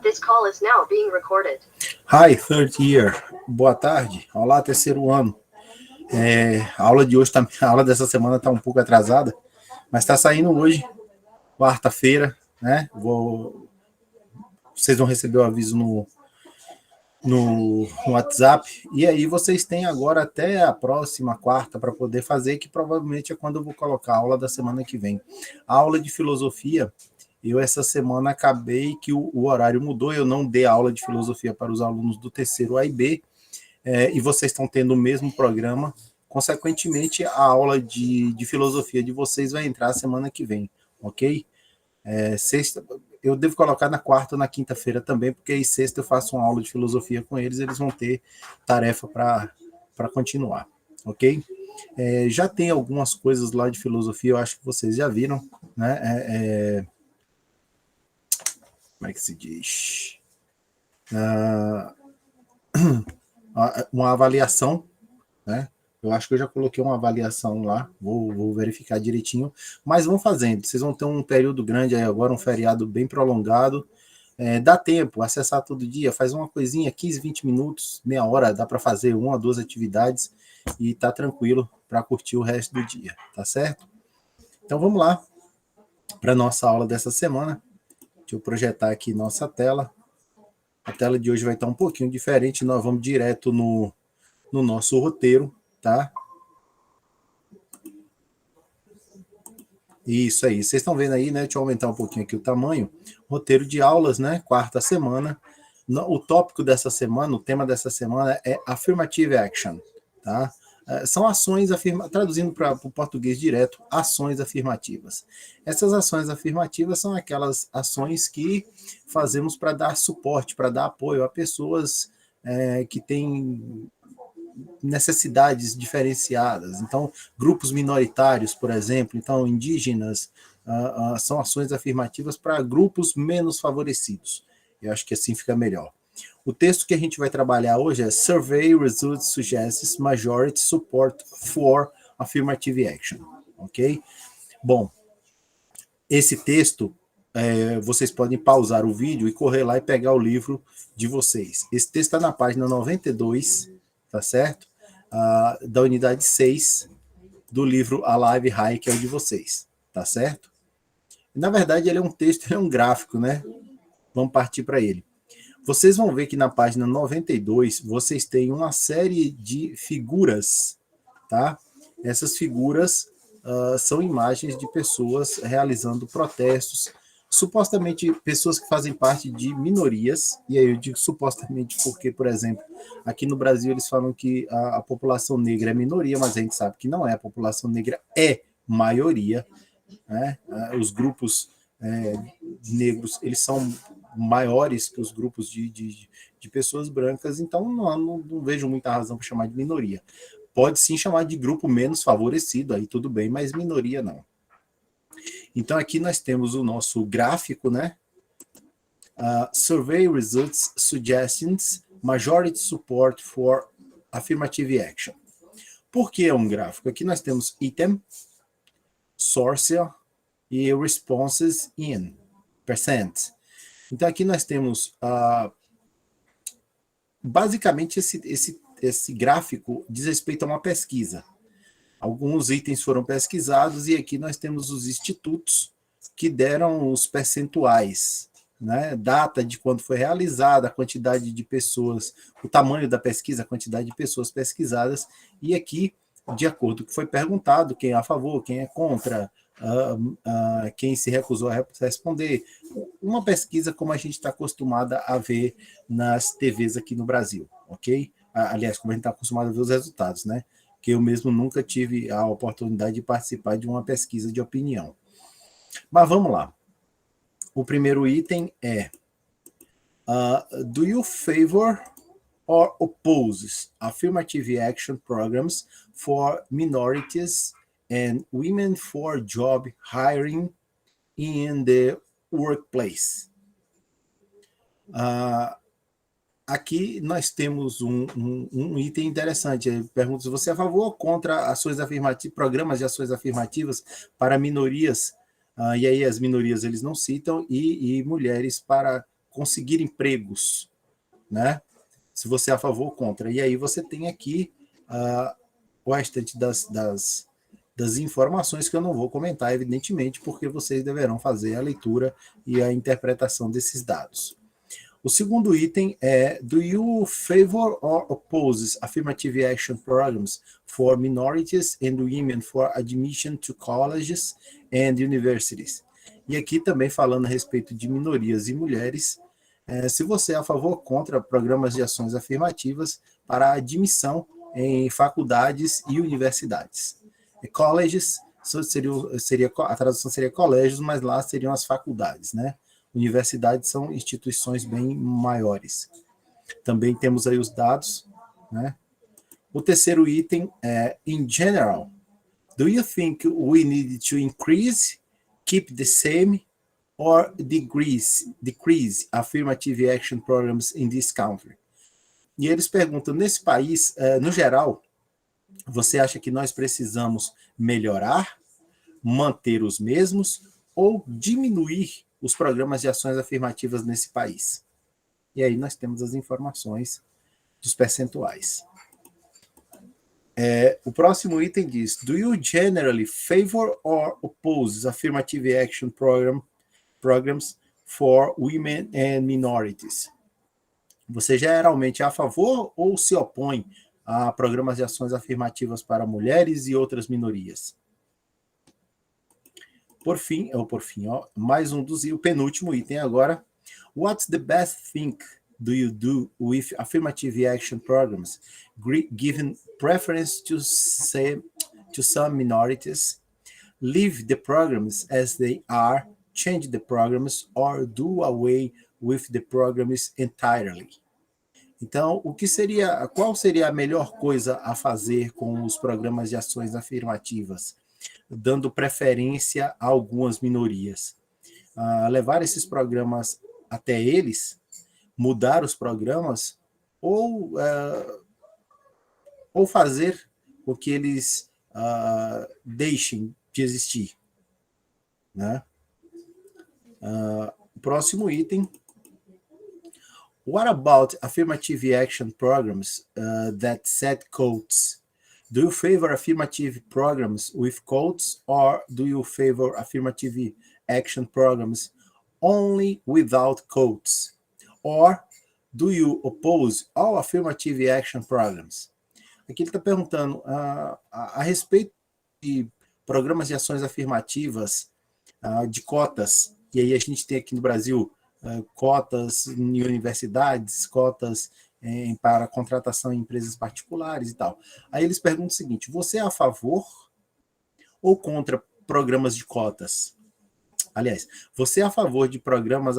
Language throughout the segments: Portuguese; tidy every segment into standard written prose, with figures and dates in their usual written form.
This call is now being recorded. Hi, third year. Boa tarde. Olá, terceiro ano. A aula de hoje, a aula dessa semana está um pouco atrasada, mas está saindo hoje, quarta-feira, né? Vocês vão receber o aviso no WhatsApp, e aí vocês têm agora até a próxima quarta para poder fazer, que provavelmente é quando eu vou colocar a aula da semana que vem. A aula de filosofia, eu essa semana acabei que o horário mudou, eu não dei aula de filosofia para os alunos do terceiro A e B, e vocês estão tendo o mesmo programa, consequentemente a aula de filosofia de vocês vai entrar semana que vem, ok? Sexta, eu devo colocar na quarta ou na quinta-feira também, porque aí sexta eu faço uma aula de filosofia com eles, eles vão ter tarefa para continuar, ok? Já tem algumas coisas lá de filosofia, eu acho que vocês já viram, né? Como é que se diz? Uma avaliação, né? Eu acho que eu já coloquei uma avaliação lá, vou verificar direitinho, mas vão fazendo, vocês vão ter um período grande aí agora, um feriado bem prolongado, dá tempo, acessar todo dia, faz uma coisinha, 15, 20 minutos, meia hora, dá para fazer 1 ou 2 atividades e tá tranquilo para curtir o resto do dia, tá certo? Então vamos lá para nossa aula dessa semana. Deixa eu projetar aqui nossa tela. A tela de hoje vai estar um pouquinho diferente, nós vamos direto no nosso roteiro, tá? Isso aí, vocês estão vendo aí, né? Deixa eu aumentar um pouquinho aqui o tamanho. Roteiro de aulas, né? Quarta semana. O tópico dessa semana, o tema dessa semana é Affirmative Action, tá? São ações, traduzindo para o português direto, ações afirmativas. Essas ações afirmativas são aquelas ações que fazemos para dar suporte, para dar apoio a pessoas que têm necessidades diferenciadas. Então, grupos minoritários, por exemplo, então indígenas, são ações afirmativas para grupos menos favorecidos. Eu acho que assim fica melhor. O texto que a gente vai trabalhar hoje é Survey Results Suggests Majority Support for Affirmative Action, ok? Bom, esse texto, vocês podem pausar o vídeo e correr lá e pegar o livro de vocês. Esse texto está na página 92, tá certo? Da unidade 6 do livro Alive High, que é o de vocês, tá certo? Na verdade, ele é um texto, ele é um gráfico, né? Vamos partir para ele. Vocês vão ver que na página 92, vocês têm uma série de figuras, tá? Essas figuras são imagens de pessoas realizando protestos, supostamente pessoas que fazem parte de minorias, e aí eu digo supostamente porque, por exemplo, aqui no Brasil eles falam que a população negra é minoria, mas a gente sabe que não é, a população negra é maioria, né? Os grupos negros, eles são maiores que os grupos de pessoas brancas, então não vejo muita razão para chamar de minoria. Pode sim chamar de grupo menos favorecido, aí tudo bem, mas minoria não. Então aqui nós temos o nosso gráfico, né? Survey Results Suggestions Majority Support for Affirmative Action. Por que é um gráfico? Aqui nós temos item, source e responses in percent. Então aqui nós temos basicamente esse gráfico diz respeito a uma pesquisa. Alguns itens foram pesquisados e aqui nós temos os institutos que deram os percentuais, né? Data de quando foi realizada, a quantidade de pessoas, o tamanho da pesquisa, a quantidade de pessoas pesquisadas, e aqui, de acordo com o que foi perguntado, quem é a favor, quem é contra, quem se recusou a responder. Uma pesquisa como a gente está acostumada a ver nas TVs aqui no Brasil, ok? Aliás, como a gente está acostumado a ver os resultados, né? Que eu mesmo nunca tive a oportunidade de participar de uma pesquisa de opinião. Mas vamos lá. O primeiro item é do you favor or oppose affirmative action programs for minorities and women for job hiring in the workplace? Aqui nós temos um item interessante. Pergunta se você é a favor ou contra ações afirmativas, programas de ações afirmativas para minorias, e aí as minorias eles não citam, e mulheres para conseguir empregos, né? Se você é a favor ou contra. E aí você tem aqui o restante das informações que eu não vou comentar, evidentemente, porque vocês deverão fazer a leitura e a interpretação desses dados. O segundo item é: do you favor or oppose affirmative action programs for minorities and women for admission to colleges and universities? E aqui também falando a respeito de minorias e mulheres, se você é a favor ou contra programas de ações afirmativas para a admissão em faculdades e universidades. Colleges, a tradução seria colégios, mas lá seriam as faculdades, né? Universidades são instituições bem maiores. Também temos aí os dados, né? O terceiro item é: in general, do you think we need to increase, keep the same, or decrease affirmative action programs in this country? E eles perguntam: nesse país, no geral, você acha que nós precisamos melhorar, manter os mesmos ou diminuir os programas de ações afirmativas nesse país? E aí nós temos as informações dos percentuais. O próximo item diz: do you generally favor or oppose affirmative action programs for women and minorities? Você geralmente é a favor ou se opõe a programas de ações afirmativas para mulheres e outras minorias? Por fim, mais um o penúltimo item agora. What's the best thing do you do with affirmative action programs, given preference to some minorities? Leave the programs as they are, change the programs, or do away with the programs entirely? Então, qual seria a melhor coisa a fazer com os programas de ações afirmativas, dando preferência a algumas minorias? Levar esses programas até eles, mudar os programas, ou fazer com que eles deixem de existir, né? O próximo item: what about affirmative action programs that set quotes? Do you favor affirmative programs with quotes, or do you favor affirmative action programs only without quotes? Or do you oppose all affirmative action programs? Aqui ele está perguntando a respeito de programas de ações afirmativas, de cotas. E aí a gente tem aqui no Brasil cotas em universidades, cotas para contratação em empresas particulares e tal. Aí eles perguntam o seguinte: você é a favor ou contra programas de cotas? Aliás, você é a favor de programas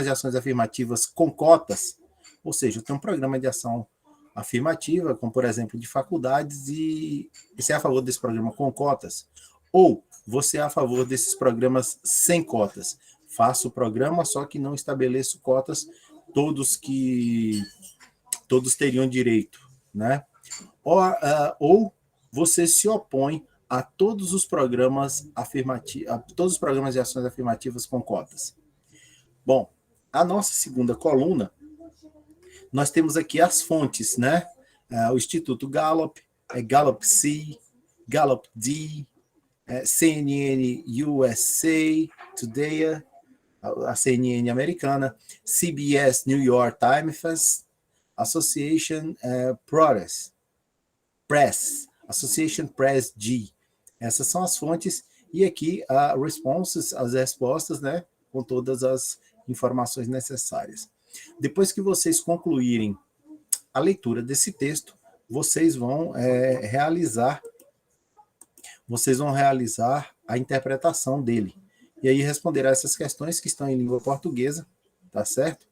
de ações afirmativas com cotas? Ou seja, tem um programa de ação afirmativa, como por exemplo de faculdades, e você é a favor desse programa com cotas? Ou você é a favor desses programas sem cotas? Faço o programa, só que não estabeleço cotas, todos teriam direito, né? Ou você se opõe a todos os programas de ações afirmativas com cotas. Bom, a nossa segunda coluna, nós temos aqui as fontes, né? O Instituto Gallup, Gallup-C, Gallup-D, CNN USA Today, a CNN americana, CBS New York Times, Association Press, Association Press G. Essas são as fontes, e aqui as respostas, né, com todas as informações necessárias. Depois que vocês concluírem a leitura desse texto, vocês vão realizar a interpretação dele. E aí responder a essas questões que estão em língua portuguesa, tá certo?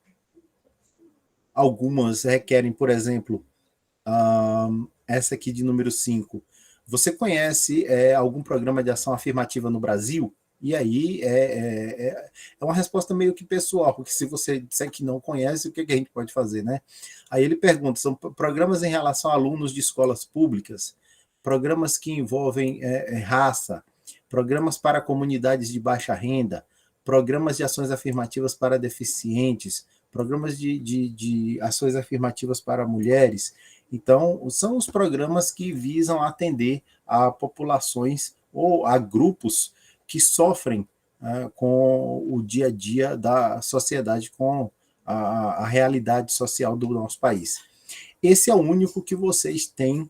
Algumas requerem, por exemplo, essa aqui de número 5. Você conhece algum programa de ação afirmativa no Brasil? E aí é uma resposta meio que pessoal, porque se você disser que não conhece, o que a gente pode fazer, né? Aí ele pergunta: são programas em relação a alunos de escolas públicas, programas que envolvem raça, programas para comunidades de baixa renda, programas de ações afirmativas para deficientes, programas de ações afirmativas para mulheres. Então, são os programas que visam atender a populações ou a grupos que sofrem com o dia a dia da sociedade, com a realidade social do nosso país. Esse é o único que vocês têm.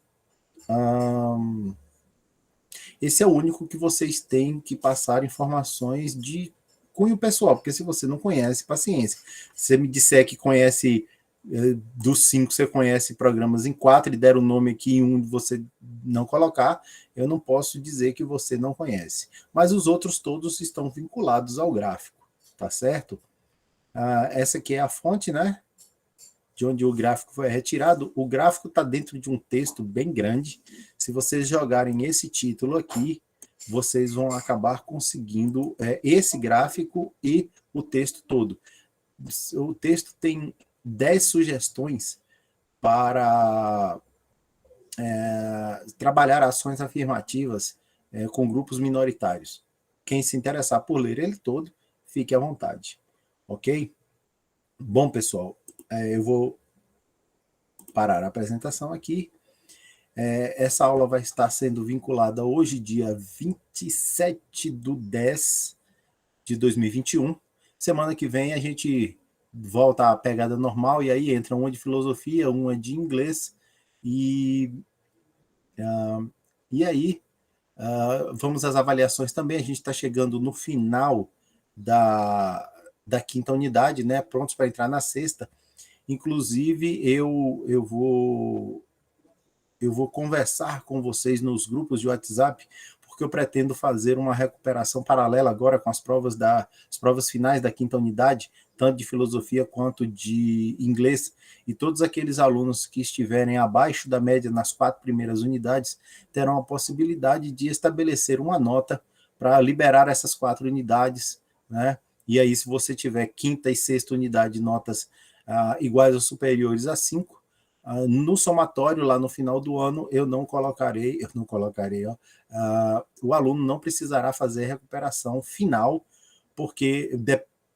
Esse é o único que vocês têm que passar informações de cunho pessoal, porque se você não conhece, paciência. Se você me disser que conhece, dos 5, você conhece programas em 4 e der o nome aqui em um você não colocar, eu não posso dizer que você não conhece. Mas os outros todos estão vinculados ao gráfico, tá certo? Essa aqui é a fonte, né? De onde o gráfico foi retirado. O gráfico está dentro de um texto bem grande. Se vocês jogarem esse título aqui, vocês vão acabar conseguindo esse gráfico e o texto todo. O texto tem 10 sugestões para trabalhar ações afirmativas com grupos minoritários. Quem se interessar por ler ele todo, fique à vontade. Ok? Bom, pessoal, eu vou parar a apresentação aqui. Essa aula vai estar sendo vinculada hoje, dia 27/10/2021. Semana que vem a gente volta à pegada normal, e aí entra uma de filosofia, uma de inglês, e aí vamos às avaliações também. A gente está chegando no final da quinta unidade, né? Prontos para entrar na sexta. Inclusive, eu vou conversar com vocês nos grupos de WhatsApp, porque eu pretendo fazer uma recuperação paralela agora com as provas finais da quinta unidade, tanto de filosofia quanto de inglês, e todos aqueles alunos que estiverem abaixo da média nas 4 primeiras unidades terão a possibilidade de estabelecer uma nota para liberar essas 4 unidades, né? E aí, se você tiver quinta e sexta unidade notas iguais ou superiores a 5, no somatório, lá no final do ano, eu não colocarei, o aluno não precisará fazer recuperação final, porque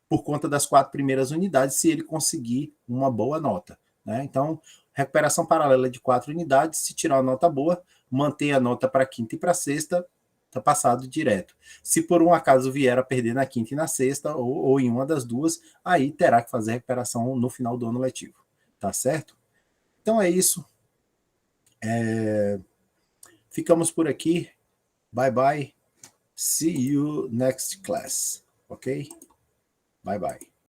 por conta das 4 primeiras unidades, se ele conseguir uma boa nota, né? Então, recuperação paralela de 4 unidades, se tirar uma nota boa, manter a nota para a quinta e para a sexta, está passado direto. Se por um acaso vier a perder na quinta e na sexta, ou em uma das duas, aí terá que fazer recuperação no final do ano letivo, tá certo? Então é isso. Ficamos por aqui. Bye bye. See you next class. Ok? Bye bye.